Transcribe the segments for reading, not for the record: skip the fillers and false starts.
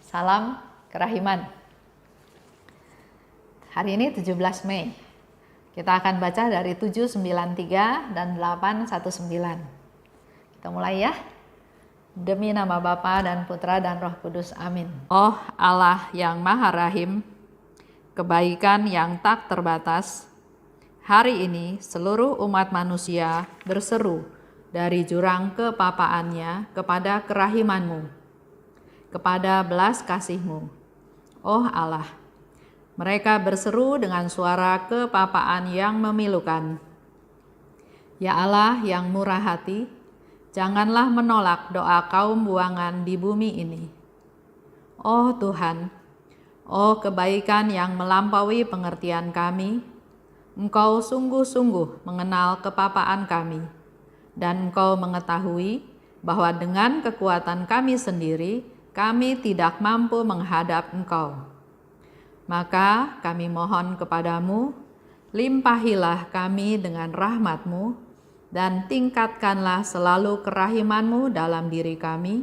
Salam Kerahiman. Hari ini 17 Mei. Kita akan baca dari 793 dan 819. Kita mulai ya. Demi nama Bapa dan Putra dan Roh Kudus. Amin. Oh Allah yang Maha Rahim, kebaikan yang tak terbatas, hari ini seluruh umat manusia berseru dari jurang kepapaannya kepada kerahiman-Mu, kepada belas kasih-Mu. Oh Allah, mereka berseru dengan suara kepapaan yang memilukan. Ya Allah yang murah hati, janganlah menolak doa kaum buangan di bumi ini. Oh Tuhan, oh kebaikan yang melampaui pengertian kami, Engkau sungguh-sungguh mengenal kepapaan kami, dan Engkau mengetahui bahwa dengan kekuatan kami sendiri, kami tidak mampu menghadap Engkau. Maka kami mohon kepadamu, limpahilah kami dengan rahmat-Mu, dan tingkatkanlah selalu kerahiman-Mu dalam diri kami,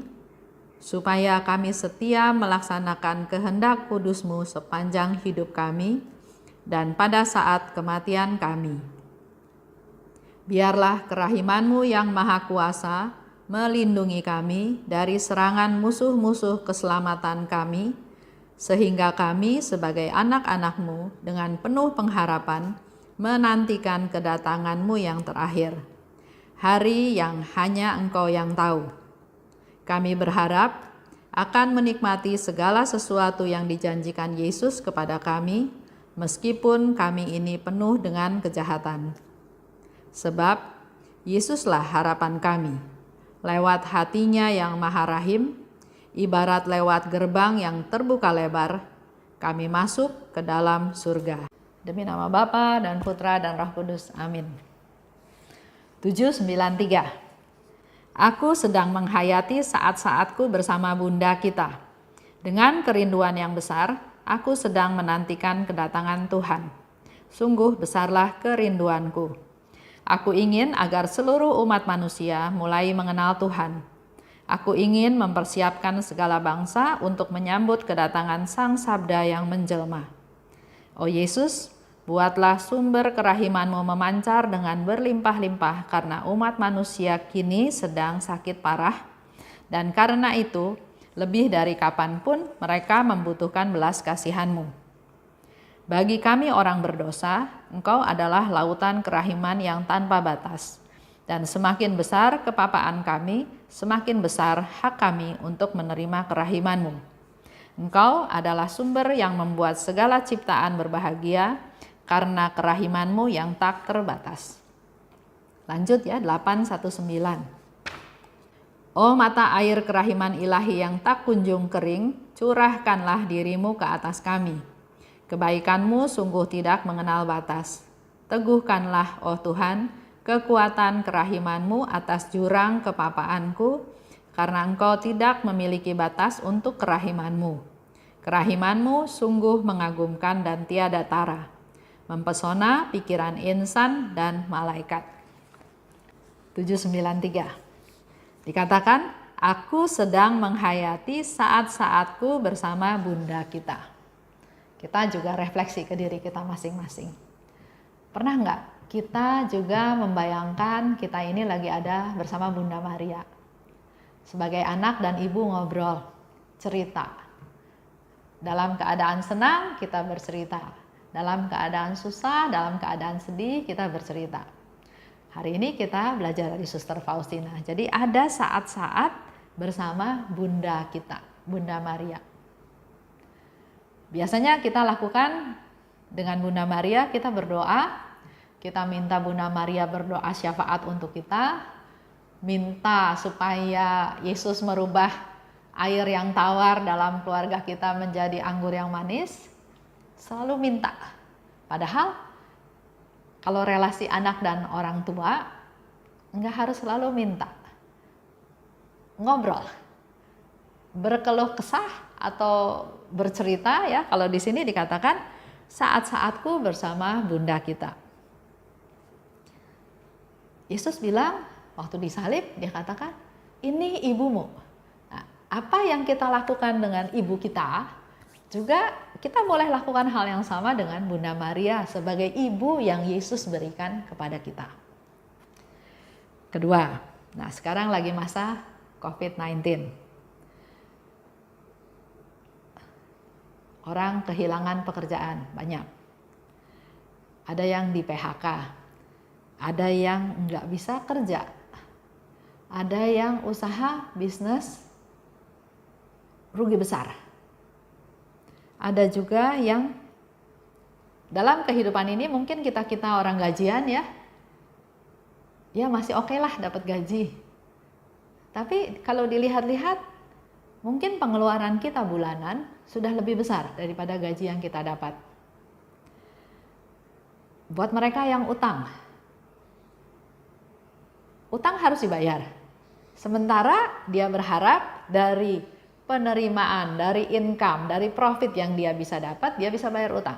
supaya kami setia melaksanakan kehendak kudus-Mu sepanjang hidup kami, dan pada saat kematian kami. Biarlah kerahiman-Mu yang maha kuasa melindungi kami dari serangan musuh-musuh keselamatan kami, sehingga kami sebagai anak-anak-Mu dengan penuh pengharapan menantikan kedatangan-Mu yang terakhir, hari yang hanya Engkau yang tahu. Kami berharap akan menikmati segala sesuatu yang dijanjikan Yesus kepada kami, meskipun kami ini penuh dengan kejahatan. Sebab Yesuslah harapan kami. Lewat hatinya yang maha rahim, ibarat lewat gerbang yang terbuka lebar, kami masuk ke dalam surga. Demi nama Bapa dan Putra dan Roh Kudus. Amin. 793. Aku sedang menghayati saat-saatku bersama Bunda kita. Dengan kerinduan yang besar, aku sedang menantikan kedatangan Tuhan. Sungguh besarlah kerinduanku. Aku ingin agar seluruh umat manusia mulai mengenal Tuhan. Aku ingin mempersiapkan segala bangsa untuk menyambut kedatangan Sang Sabda yang menjelma. Oh Yesus, buatlah sumber kerahiman-Mu memancar dengan berlimpah-limpah karena umat manusia kini sedang sakit parah, dan karena itu lebih dari kapanpun mereka membutuhkan belas kasihan-Mu. Bagi kami orang berdosa, Engkau adalah lautan kerahiman yang tanpa batas. Dan semakin besar kepapaan kami, semakin besar hak kami untuk menerima kerahiman-Mu. Engkau adalah sumber yang membuat segala ciptaan berbahagia karena kerahiman-Mu yang tak terbatas. Lanjut ya, 819. Oh mata air kerahiman ilahi yang tak kunjung kering, curahkanlah diri-Mu ke atas kami. Kebaikan-Mu sungguh tidak mengenal batas. Teguhkanlah, oh Tuhan, kekuatan kerahiman-Mu atas jurang kepapaanku, karena Engkau tidak memiliki batas untuk kerahiman-Mu. Kerahiman-Mu sungguh mengagumkan dan tiada tara, mempesona pikiran insan dan malaikat. 793. Dikatakan, aku sedang menghayati saat-saatku bersama Bunda kita. Kita juga refleksi ke diri kita masing-masing. Pernah nggak kita juga membayangkan kita ini lagi ada bersama Bunda Maria? Sebagai anak dan ibu ngobrol, cerita. Dalam keadaan senang kita bercerita. Dalam keadaan susah, dalam keadaan sedih kita bercerita. Hari ini kita belajar dari Suster Faustina. Jadi ada saat-saat bersama Bunda kita, Bunda Maria. Biasanya kita lakukan dengan Bunda Maria, kita berdoa, kita minta Bunda Maria berdoa syafaat untuk kita, minta supaya Yesus merubah air yang tawar dalam keluarga kita menjadi anggur yang manis, selalu minta. Padahal kalau relasi anak dan orang tua, nggak harus selalu minta. Ngobrol, berkeluh kesah, atau bercerita ya, kalau di sini dikatakan saat-saatku bersama Bunda kita. Yesus bilang waktu disalib, dia katakan ini ibumu. Nah, Apa yang kita lakukan dengan ibu kita, juga kita boleh lakukan hal yang sama dengan Bunda Maria sebagai ibu yang Yesus berikan kepada kita. Kedua, nah sekarang lagi masa COVID-19. Orang kehilangan pekerjaan banyak. Ada yang di PHK, ada yang nggak bisa kerja, ada yang usaha bisnis rugi besar. Ada juga yang dalam kehidupan ini mungkin kita orang gajian ya masih oke lah dapat gaji. Tapi kalau dilihat-lihat mungkin pengeluaran kita bulanan sudah lebih besar daripada gaji yang kita dapat. Buat mereka yang utang harus dibayar. Sementara dia berharap dari penerimaan, dari income, dari profit yang dia bisa dapat, dia bisa bayar utang.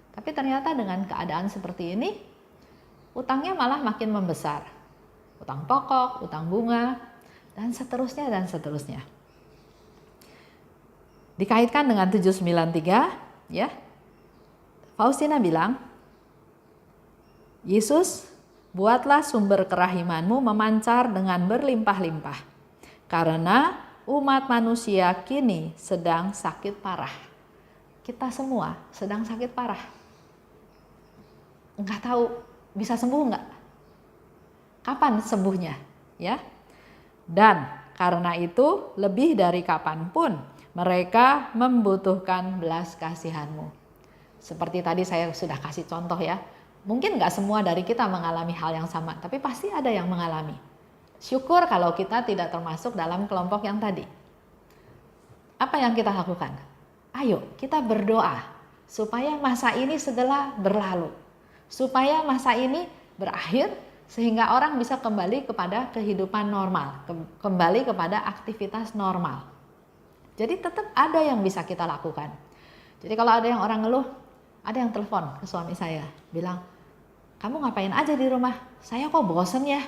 Tapi ternyata dengan keadaan seperti ini, utangnya malah makin membesar. Utang pokok, utang bunga, dan seterusnya dan seterusnya. Dikaitkan dengan 793, ya. Faustina bilang, Yesus, buatlah sumber kerahimanmu memancar dengan berlimpah-limpah. Karena umat manusia kini sedang sakit parah. Kita semua sedang sakit parah. Enggak tahu bisa sembuh enggak? Kapan sembuhnya? Ya. Dan karena itu lebih dari kapanpun mereka membutuhkan belas kasihanmu. Seperti tadi saya sudah kasih contoh ya. Mungkin enggak semua dari kita mengalami hal yang sama, tapi pasti ada yang mengalami. Syukur kalau kita tidak termasuk dalam kelompok yang tadi. Apa yang kita lakukan? Ayo kita berdoa supaya masa ini segera berlalu. Supaya masa ini berakhir sehingga orang bisa kembali kepada kehidupan normal. Kembali kepada aktivitas normal. Jadi tetap ada yang bisa kita lakukan. Jadi kalau ada yang orang ngeluh, ada yang telepon ke suami saya. Bilang, kamu ngapain aja di rumah? Saya kok bosen ya.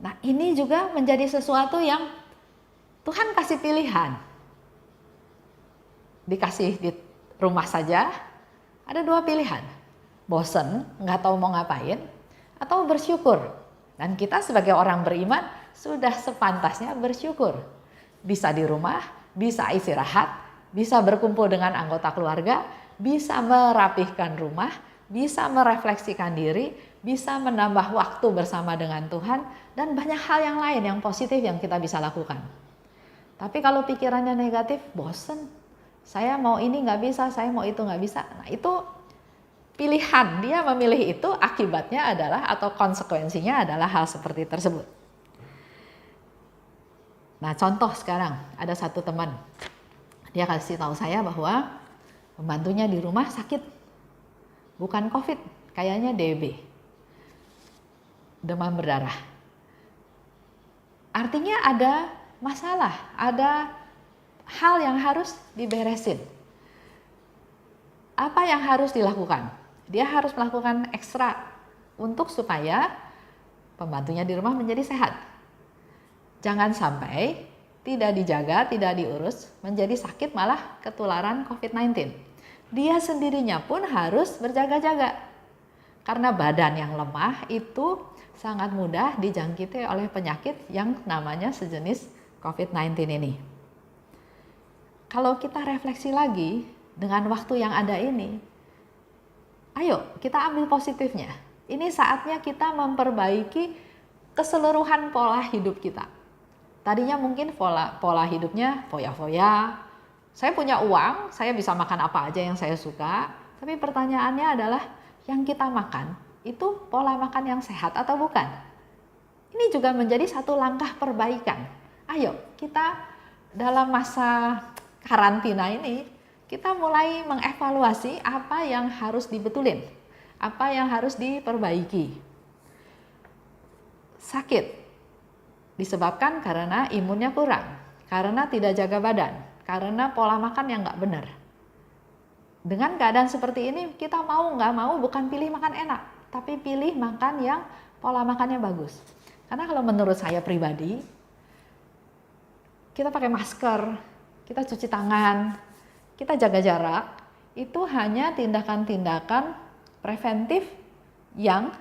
Nah ini juga menjadi sesuatu yang Tuhan kasih pilihan. Dikasih di rumah saja, ada dua pilihan. Bosen, nggak tahu mau ngapain, atau bersyukur. Dan kita sebagai orang beriman sudah sepantasnya bersyukur. Bisa di rumah, bisa istirahat, bisa berkumpul dengan anggota keluarga, bisa merapihkan rumah, bisa merefleksikan diri, bisa menambah waktu bersama dengan Tuhan, dan banyak hal yang lain yang positif yang kita bisa lakukan. Tapi kalau pikirannya negatif, bosen, saya mau ini nggak bisa, saya mau itu nggak bisa. Nah itu pilihan, dia memilih itu, akibatnya adalah atau konsekuensinya adalah hal seperti tersebut. Nah contoh sekarang, ada satu teman, dia kasih tahu saya bahwa pembantunya di rumah sakit, bukan COVID, kayaknya DB. Demam berdarah. Artinya ada masalah, ada hal yang harus diberesin. Apa yang harus dilakukan? Dia harus melakukan ekstra untuk supaya pembantunya di rumah menjadi sehat. Jangan sampai tidak dijaga, tidak diurus, menjadi sakit malah ketularan COVID-19. Dia sendirinya pun harus berjaga-jaga. Karena badan yang lemah itu sangat mudah dijangkiti oleh penyakit yang namanya sejenis COVID-19 ini. Kalau kita refleksi lagi dengan waktu yang ada ini, ayo kita ambil positifnya. Ini saatnya kita memperbaiki keseluruhan pola hidup kita. Tadinya mungkin pola hidupnya foya-foya. Saya punya uang, saya bisa makan apa aja yang saya suka. Tapi pertanyaannya adalah, yang kita makan itu pola makan yang sehat atau bukan? Ini juga menjadi satu langkah perbaikan. Ayo kita dalam masa karantina ini, kita mulai mengevaluasi apa yang harus dibetulin, apa yang harus diperbaiki. Sakit disebabkan karena imunnya kurang, karena tidak jaga badan, karena pola makan yang nggak benar. Dengan keadaan seperti ini, kita mau nggak mau bukan pilih makan enak, tapi pilih makan yang pola makannya bagus. Karena kalau menurut saya pribadi, kita pakai masker, kita cuci tangan, kita jaga jarak, itu hanya tindakan-tindakan preventif yang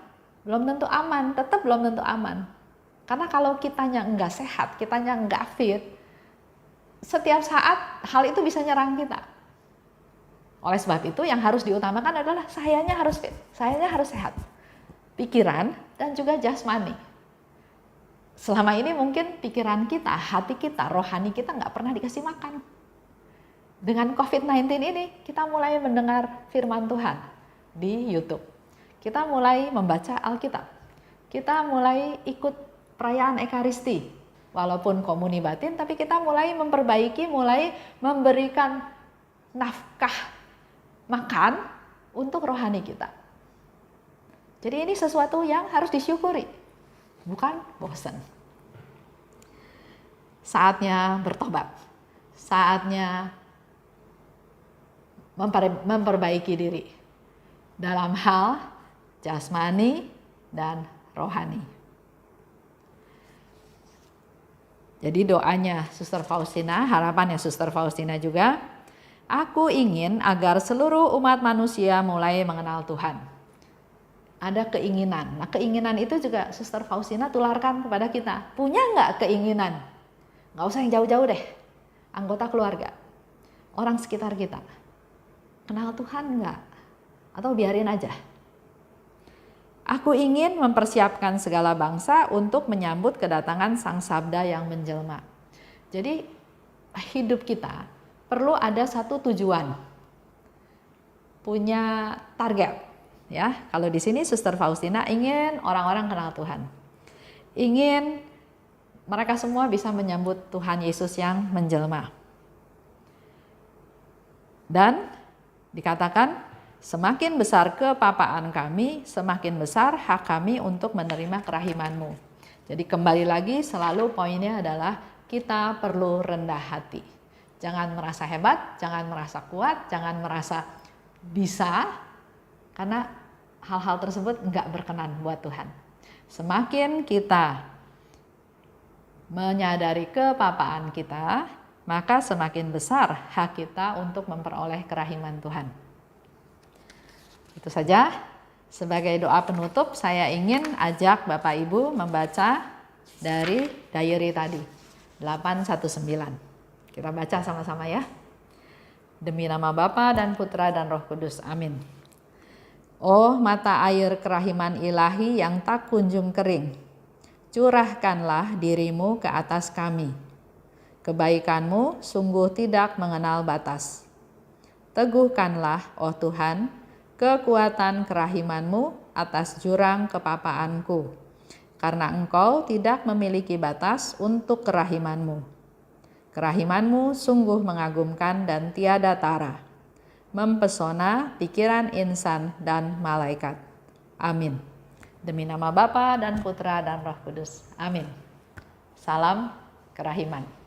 belum tentu aman, tetap belum tentu aman. Karena kalau kitanya enggak sehat, kitanya enggak fit, setiap saat hal itu bisa nyerang kita. Oleh sebab itu yang harus diutamakan adalah sayanya harus fit, sayanya harus sehat. Pikiran dan juga jasmani. Selama ini mungkin pikiran kita, hati kita, rohani kita nggak pernah dikasih makan. Dengan COVID-19 ini kita mulai mendengar firman Tuhan di YouTube. Kita mulai membaca Alkitab. Kita mulai ikut perayaan Ekaristi. Walaupun komuni batin, tapi kita mulai memperbaiki, mulai memberikan nafkah makan untuk rohani kita. Jadi ini sesuatu yang harus disyukuri, bukan bosan. Saatnya bertobat, saatnya memperbaiki diri dalam hal jasmani dan rohani. Jadi doanya Suster Faustina, harapannya Suster Faustina juga, aku ingin agar seluruh umat manusia mulai mengenal Tuhan. Ada keinginan. Nah, keinginan itu juga Suster Faustina tularkan kepada kita. Punya nggak keinginan? Nggak usah yang jauh-jauh deh. Anggota keluarga, orang sekitar kita. Kenal Tuhan nggak? Atau biarin aja? Aku ingin mempersiapkan segala bangsa untuk menyambut kedatangan Sang Sabda yang menjelma. Jadi hidup kita perlu ada satu tujuan. Punya target. Ya, kalau di sini Suster Faustina ingin orang-orang kenal Tuhan. Ingin mereka semua bisa menyambut Tuhan Yesus yang menjelma. Dan dikatakan, semakin besar kepapaan kami, semakin besar hak kami untuk menerima kerahiman-Mu. Jadi kembali lagi selalu poinnya adalah kita perlu rendah hati. Jangan merasa hebat, jangan merasa kuat, jangan merasa bisa, karena hal-hal tersebut enggak berkenan buat Tuhan. Semakin kita menyadari kepapaan kita, maka semakin besar hak kita untuk memperoleh kerahiman Tuhan. Itu saja. Sebagai doa penutup, saya ingin ajak Bapak Ibu membaca dari diary tadi, 819. Kita baca sama-sama ya. Demi nama Bapa dan Putra dan Roh Kudus. Amin. Oh mata air kerahiman ilahi yang tak kunjung kering, curahkanlah dirimu ke atas kami. Kebaikanmu sungguh tidak mengenal batas. Teguhkanlah, oh Tuhan, kekuatan kerahimanmu atas jurang kepapaanku, karena Engkau tidak memiliki batas untuk kerahimanmu. Kerahimanmu sungguh mengagumkan dan tiada tara, mempesona pikiran insan dan malaikat. Amin. Demi nama Bapa dan Putra dan Roh Kudus. Amin. Salam kerahiman.